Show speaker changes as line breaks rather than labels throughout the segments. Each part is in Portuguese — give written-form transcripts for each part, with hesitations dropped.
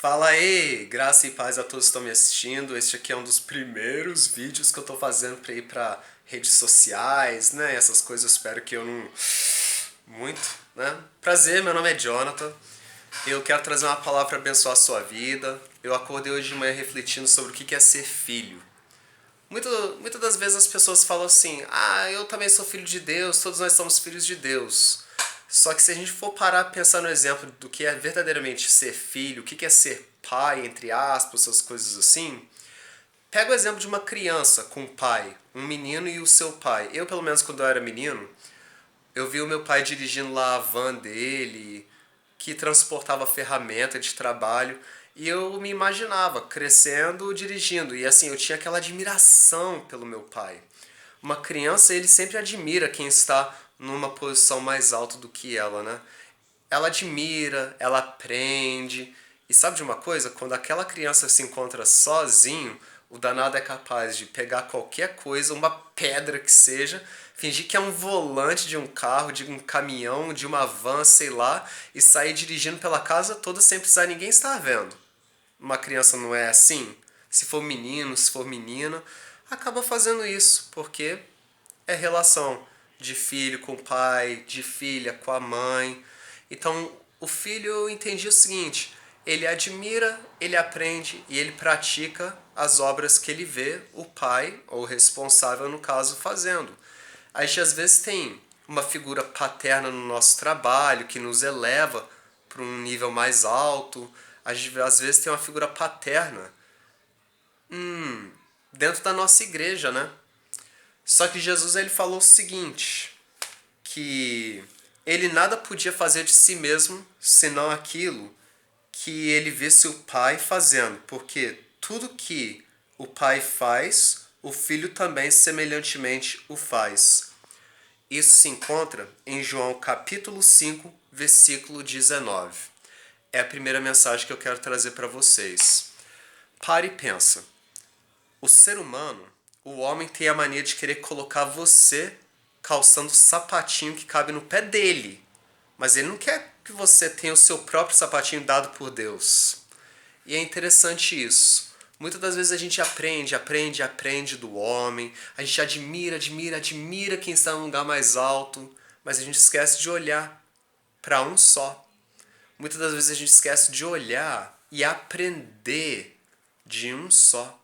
Fala aí, graça e paz a todos que estão me assistindo. Este aqui é um dos primeiros vídeos que eu tô fazendo para ir para redes sociais, né? Essas coisas, espero que eu não muito, né? Prazer, meu nome é Jonathan. Eu quero trazer uma palavra para abençoar a sua vida. Eu acordei hoje de manhã refletindo sobre o que é ser filho. Muitas das vezes as pessoas falam assim: "Ah, eu também sou filho de Deus, todos nós somos filhos de Deus". Só que se a gente for parar a pensar no exemplo do que é verdadeiramente ser filho, o que é ser pai, entre aspas, essas coisas assim, pega o exemplo de uma criança com um pai, um menino e o seu pai. Eu, pelo menos, quando eu era menino, eu vi o meu pai dirigindo lá a van dele, que transportava ferramenta de trabalho, e eu me imaginava crescendo dirigindo. E assim, eu tinha aquela admiração pelo meu pai. Uma criança, ele sempre admira quem está numa posição mais alta do que ela, né? Ela admira, ela aprende. E sabe de uma coisa? Quando aquela criança se encontra sozinho, o danado é capaz de pegar qualquer coisa, uma pedra que seja, fingir que é um volante de um carro, de um caminhão, de uma van, sei lá, e sair dirigindo pela casa toda sem precisar ninguém estar vendo. Uma criança não é assim? Se for menino, se for menina, acaba fazendo isso, porque é relação de filho com o pai, de filha com a mãe. Então, o filho, eu entendi o seguinte: ele admira, ele aprende e ele pratica as obras que ele vê o pai, ou o responsável no caso, fazendo. A gente às vezes tem uma figura paterna no nosso trabalho que nos eleva para um nível mais alto. A gente às vezes tem uma figura paterna dentro da nossa igreja, né? Só que Jesus ele falou o seguinte, que ele nada podia fazer de si mesmo senão aquilo que ele visse o Pai fazendo, porque tudo que o Pai faz, o Filho também semelhantemente o faz. Isso se encontra em João capítulo 5, versículo 19. É a primeira mensagem que eu quero trazer para vocês. Pare e pensa. O ser humano, o homem tem a mania de querer colocar você calçando o sapatinho que cabe no pé dele. Mas ele não quer que você tenha o seu próprio sapatinho dado por Deus. E é interessante isso. Muitas das vezes a gente aprende do homem, a gente admira quem está num lugar mais alto, mas a gente esquece de olhar para um só. Muitas das vezes a gente esquece de olhar e aprender de um só.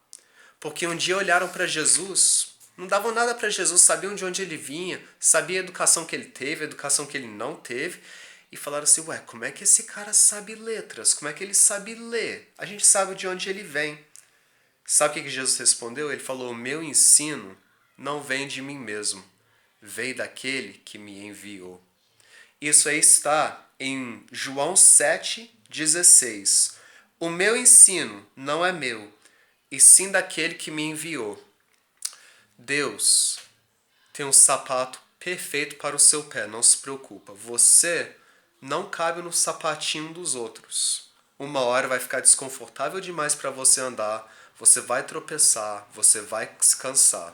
Porque um dia olharam para Jesus, não davam nada para Jesus, sabiam de onde ele vinha, sabiam a educação que ele teve, a educação que ele não teve, e falaram assim: ué, como é que esse cara sabe letras? Como é que ele sabe ler? A gente sabe de onde ele vem. Sabe o que Jesus respondeu? Ele falou: o meu ensino não vem de mim mesmo, veio daquele que me enviou. Isso aí está em João 7,16. O meu ensino não é meu, e sim daquele que me enviou. Deus tem um sapato perfeito para o seu pé, não se preocupa. Você não cabe no sapatinho dos outros. Uma hora vai ficar desconfortável demais para você andar, você vai tropeçar, você vai se cansar.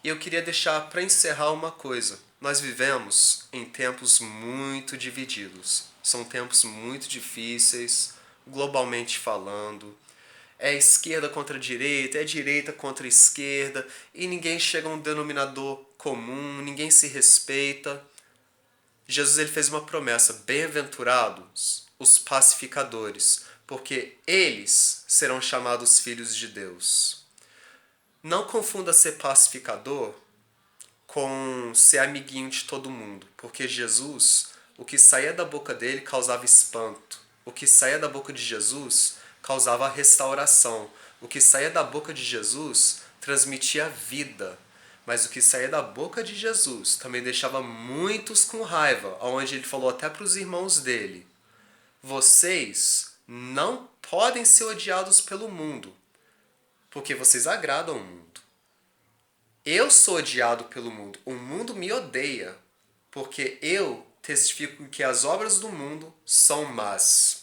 E eu queria deixar para encerrar uma coisa. Nós vivemos em tempos muito divididos. São tempos muito difíceis, globalmente falando. É esquerda contra direita, é direita contra esquerda, e ninguém chega a um denominador comum, ninguém se respeita. Jesus ele fez uma promessa: bem-aventurados os pacificadores, porque eles serão chamados filhos de Deus. Não confunda ser pacificador com ser amiguinho de todo mundo, porque Jesus, o que saía da boca dele causava espanto. O que saía da boca de Jesus causava restauração. O que saía da boca de Jesus transmitia vida. Mas o que saía da boca de Jesus também deixava muitos com raiva, onde ele falou até para os irmãos dele: vocês não podem ser odiados pelo mundo, porque vocês agradam ao mundo. Eu sou odiado pelo mundo. O mundo me odeia, porque eu testifico que as obras do mundo são más.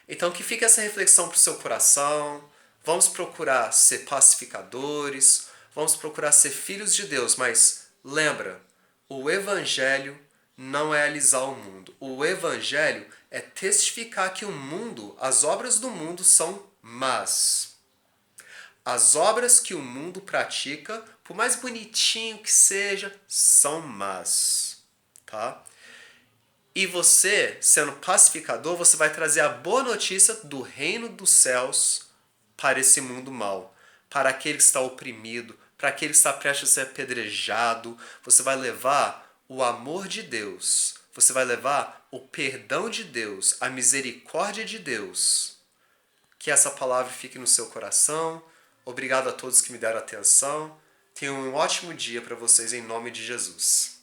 Então que fique essa reflexão para o seu coração. Vamos procurar ser pacificadores, vamos procurar ser filhos de Deus, mas lembra, o Evangelho não é alisar o mundo. O evangelho é testificar que o mundo, as obras do mundo são más. As obras que o mundo pratica, por mais bonitinho que seja, são más, tá? E você, sendo pacificador, você vai trazer a boa notícia do reino dos céus para esse mundo mau, para aquele que está oprimido, para aquele que está prestes a ser apedrejado. Você vai levar o amor de Deus, você vai levar o perdão de Deus, a misericórdia de Deus. Que essa palavra fique no seu coração. Obrigado a todos que me deram atenção. Tenham um ótimo dia para vocês em nome de Jesus.